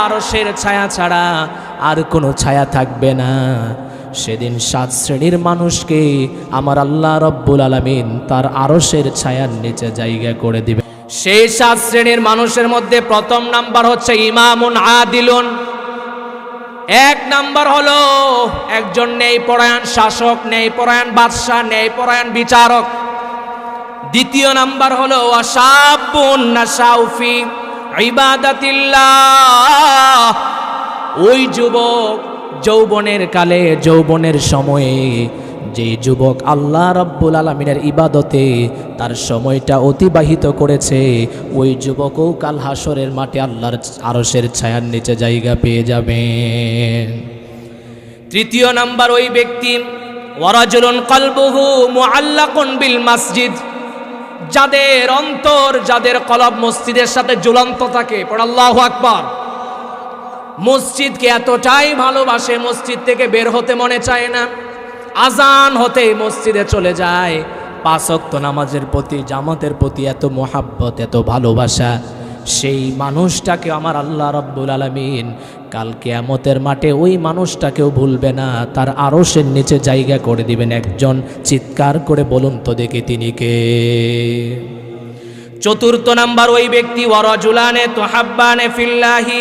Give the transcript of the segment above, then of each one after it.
আরশের ছায়া ছাড়া আর কোনো ছায়া থাকবে না। সেদিন 7 শ্রেণীর মানুষকে আমার আল্লাহ রব্বুল আলামিন তার আরশের ছায়ার নিচে জায়গা করে দিবে। সেই 7 শ্রেণীর মানুষের মধ্যে প্রথম নাম্বার হচ্ছে ইমামুন আদিলুন। 1 নাম্বার হলো একজন ন্যায়পরায়ণ শাসক, ন্যায়পরায়ণ বাদশা, ন্যায়পরায়ণ বিচারক। দ্বিতীয় নাম্বার হলো ওয়াশাবুন নাশাউ ফি ইবাদাতিল্লাহ। ওই যুবক যৌবনের কালে, যৌবনের সময়ে যে যুবক আল্লাহ রাব্বুল আলামিনের ইবাদতে তার সময়টা অতিবাহিত করেছে, ওই যুবকও কাল হাসরের মাঠে আল্লাহর আরশের ছায়ার নিচে জায়গা পেয়ে যাবে। তৃতীয় নাম্বার ওই ব্যক্তি ওয়ারাজুলুন কলবুহু মুআল্লাকুন বিল মসজিদ। যাদের অন্তর, যাদের কলব মসজিদের সাথে ঝুলন্ত থাকে। পড় আল্লাহু আকবার। মসজিদকে এতটাই ভালোবাসে, মসজিদ থেকে বের হতে মনে চায় না। আজান হতে মসজিদে চলে যায়। 5 ওয়াক্ত নামাজের প্রতি, জামাতের প্রতি এত মোহাব্বত, এত ভালোবাসা। সেই মানুষটাকে আমার আল্লাহ রাব্বুল আলামিন কাল কিয়ামতের মাঠে ওই মানুষটাকেও ভুলবে না, তার আরশের নিচে জায়গা করে দিবেন। একজন চিৎকার করে বলুন তো দেখি তিনি কে? চতুর্থ নাম্বার ওই ব্যক্তি ওয়ারাজুলানে তুহাব্বানে ফিল্লাহি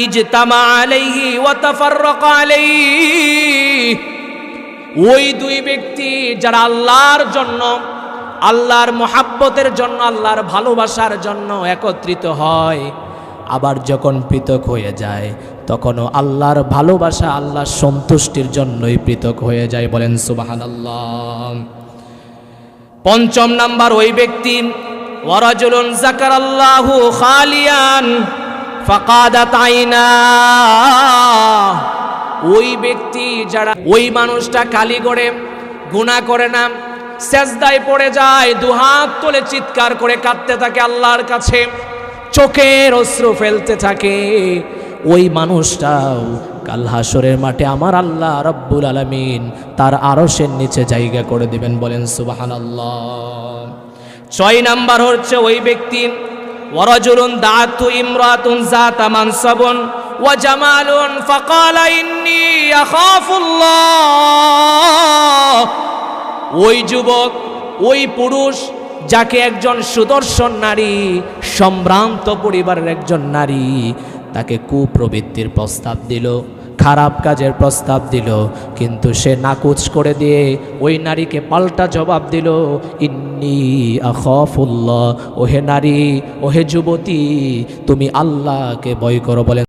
ইজতামা আলাইহি ওয়া তাফাররাকা আলাইহি। ওই 2 ব্যক্তি যারা আল্লাহর জন্য, আল্লাহর মোহাব্বতের জন্য, আল্লাহর ভালোবাসার জন্য একত্রিত হয়, আবার যখন পৃথক হয়ে যায় তখনও আল্লাহর ভালোবাসা, আল্লাহর সন্তুষ্টির জন্যই পৃথক হয়ে যায়। বলেন সুবহানাল্লাহ। পঞ্চম নাম্বার ওই ব্যক্তি ওয়ারাজুলুন যাকারাল্লাহু খালিয়ান ফাকাদাত আইনা। ওই ব্যক্তি যারা, ওই মানুষটা খালি করে গুনাহ করে না, সেজদায় পড়ে যায়, দুহাত তুলে চিৎকার করে কাঁদতে থাকে আল্লাহর কাছে, চোখের অশ্রু ফেলতে থাকে। ওই মানুষটাও কাল হাসরের মাঠে আমার আল্লাহ রাব্বুল আলামিন তার আরশের নিচে জায়গা করে দিবেন। বলেন সুবহানাল্লাহ। 6 নাম্বার হচ্ছে ওই ব্যক্তি ওয়ারাজুলুন দাআতু ইমরাতুন যাতা মানসাবুন ওয়া জামালুন ফাকালা ইন্নী আখাফুল্লাহ। ওই যুবক, ওই পুরুষ যাকে একজন সুদর্শন নারী, সম্ভ্রান্ত পরিবারের একজন নারী তাকে কুপ্রবৃত্তির প্রস্তাব দিল, খারাপ কাজের প্রস্তাব দিল, কিন্তু সে নাকুচ করে দিয়ে ওই নারীকে পাল্টা জবাব দিল, ইন্নী আখাফুল্লাহ। ওহে নারী, ওহে যুবতী, তুমি আল্লাহকে ভয় করো। বলেন